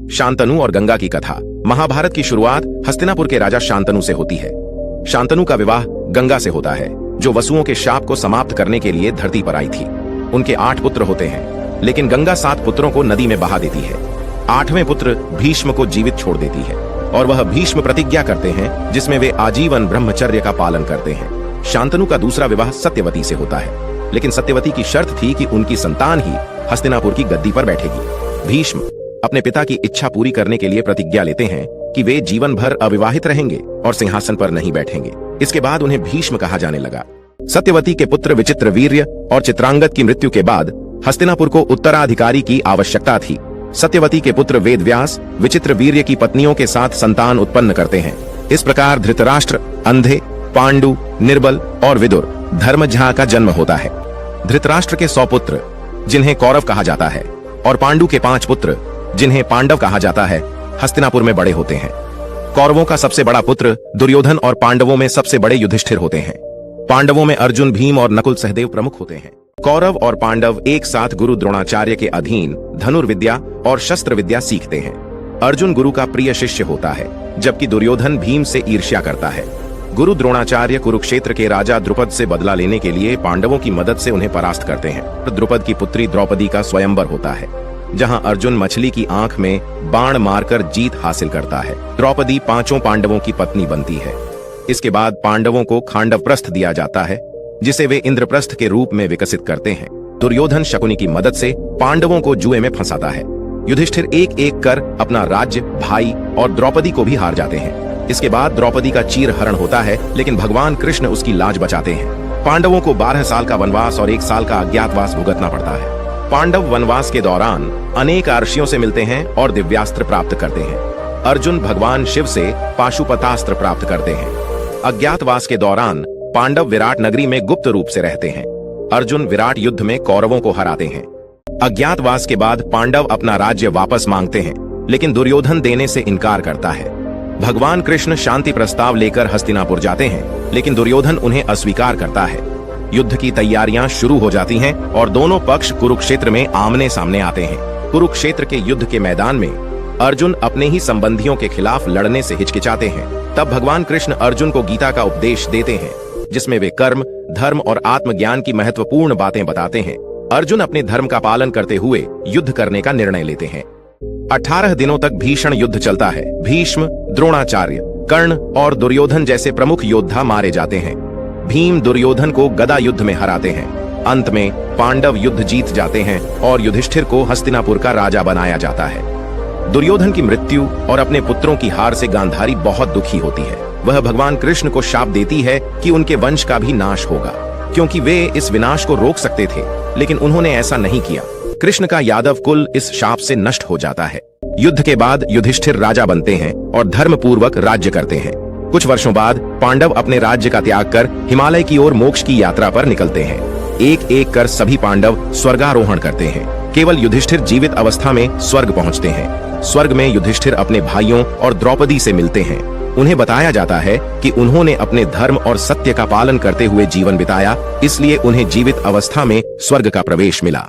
शांतनु और गंगा की कथा। महाभारत की शुरुआत हस्तिनापुर के राजा शांतनु से होती है। शांतनु का विवाह गंगा से होता है, जो वसुओं के शाप को समाप्त करने के लिए धरती पर आई थी। उनके 8 पुत्र होते हैं, लेकिन गंगा 7 पुत्रों को नदी में बहा देती है। 8वें पुत्र भीष्म को जीवित छोड़ देती है और वह भीष्म प्रतिज्ञा करते हैं, जिसमें वे आजीवन ब्रह्मचर्य का पालन करते हैं। शांतनु का दूसरा विवाह सत्यवती से होता है, लेकिन सत्यवती की शर्त थी कि उनकी संतान ही हस्तिनापुर की गद्दी पर बैठेगी। भीष्म अपने पिता की इच्छा पूरी करने के लिए प्रतिज्ञा लेते हैं कि वे जीवन भर अविवाहित रहेंगे और सिंहासन पर नहीं बैठेंगे। इसके बाद उन्हें भीष्म कहा जाने लगा। सत्यवती के पुत्र विचित्रवीर्य और चित्रांगद की मृत्यु के बाद हस्तिनापुर को उत्तराधिकारी की आवश्यकता थी। सत्यवती के पुत्र वेदव्यास विचित्रवीर्य की पत्नियों के साथ संतान उत्पन्न करते हैं। इस प्रकार धृतराष्ट्र, अंधे, पांडु, निर्बल और विदुर धर्मज्ञा का जन्म होता है। धृतराष्ट्र के 100 पुत्र, जिन्हें कौरव कहा जाता है, और पांडु के 5 पुत्र, जिन्हें पांडव कहा जाता है, हस्तिनापुर में बड़े होते हैं। कौरवों का सबसे बड़ा पुत्र दुर्योधन और पांडवों में सबसे बड़े युधिष्ठिर होते हैं। पांडवों में अर्जुन, भीम और नकुल सहदेव प्रमुख होते हैं। कौरव और पांडव एक साथ गुरु द्रोणाचार्य के अधीन धनुर्विद्या और शस्त्र विद्या सीखते हैं। अर्जुन गुरु का प्रिय शिष्य होता है, जबकि दुर्योधन भीम से ईर्ष्या करता है। गुरु द्रोणाचार्य कुरुक्षेत्र के राजा द्रुपद से बदला लेने के लिए पांडवों की मदद से उन्हें परास्त करते हैं। द्रुपद की पुत्री द्रौपदी का स्वयंवर होता है, जहां अर्जुन मछली की आंख में बाण मारकर जीत हासिल करता है। द्रौपदी 5 पांडवों की पत्नी बनती है। इसके बाद पांडवों को खांडवप्रस्थ दिया जाता है, जिसे वे इंद्रप्रस्थ के रूप में विकसित करते हैं। दुर्योधन शकुनी की मदद से पांडवों को जुए में फंसाता है। युधिष्ठिर एक एक कर अपना राज्य, भाई और द्रौपदी को भी हार जाते हैं। इसके बाद द्रौपदी का चीर हरण होता है, लेकिन भगवान कृष्ण उसकी लाज बचाते हैं। पांडवों को 12 साल का वनवास और 1 साल का अज्ञातवास भुगतना पड़ता है। पांडव वनवास के दौरान अनेक ऋषियों से मिलते हैं और दिव्यास्त्र प्राप्त करते हैं। अर्जुन भगवान शिव से पाशुपतास्त्र प्राप्त करते हैं। अज्ञातवास के दौरान पांडव विराट नगरी में गुप्त रूप से रहते हैं। अर्जुन विराट युद्ध में कौरवों को हराते हैं। अज्ञातवास के बाद पांडव अपना राज्य वापस मांगते हैं, लेकिन दुर्योधन देने से इनकार करता है। भगवान कृष्ण शांति प्रस्ताव लेकर हस्तिनापुर जाते हैं, लेकिन दुर्योधन उन्हें अस्वीकार करता है। युद्ध की तैयारियां शुरू हो जाती हैं और दोनों पक्ष कुरुक्षेत्र में आमने सामने आते हैं। कुरुक्षेत्र के युद्ध के मैदान में अर्जुन अपने ही संबंधियों के खिलाफ लड़ने से हिचकिचाते हैं। तब भगवान कृष्ण अर्जुन को गीता का उपदेश देते हैं, जिसमें वे कर्म, धर्म और आत्मज्ञान की महत्वपूर्ण बातें बताते हैं। अर्जुन अपने धर्म का पालन करते हुए युद्ध करने का निर्णय लेते हैं। 18 दिनों तक भीषण युद्ध चलता है। भीष्म, द्रोणाचार्य, कर्ण और दुर्योधन जैसे प्रमुख योद्धा मारे जाते हैं। भीम दुर्योधन को गदा युद्ध में हराते हैं। अंत में पांडव युद्ध जीत जाते हैं और युधिष्ठिर को हस्तिनापुर का राजा बनाया जाता है। दुर्योधन की मृत्यु और अपने पुत्रों की हार से गांधारी बहुत दुखी होती है। वह भगवान कृष्ण को शाप देती है कि उनके वंश का भी नाश होगा, क्योंकि वे इस विनाश को रोक सकते थे, लेकिन उन्होंने ऐसा नहीं किया। कृष्ण का यादव कुल इस शाप से नष्ट हो जाता है। युद्ध के बाद युधिष्ठिर राजा बनते हैं और धर्म पूर्वक राज्य करते हैं। कुछ वर्षों बाद पांडव अपने राज्य का त्याग कर हिमालय की ओर मोक्ष की यात्रा पर निकलते हैं। एक एक कर सभी पांडव स्वर्गारोहण करते हैं। केवल युधिष्ठिर जीवित अवस्था में स्वर्ग पहुंचते हैं। स्वर्ग में युधिष्ठिर अपने भाइयों और द्रौपदी से मिलते हैं। उन्हें बताया जाता है कि उन्होंने अपने धर्म और सत्य का पालन करते हुए जीवन बिताया, इसलिए उन्हें जीवित अवस्था में स्वर्ग का प्रवेश मिला।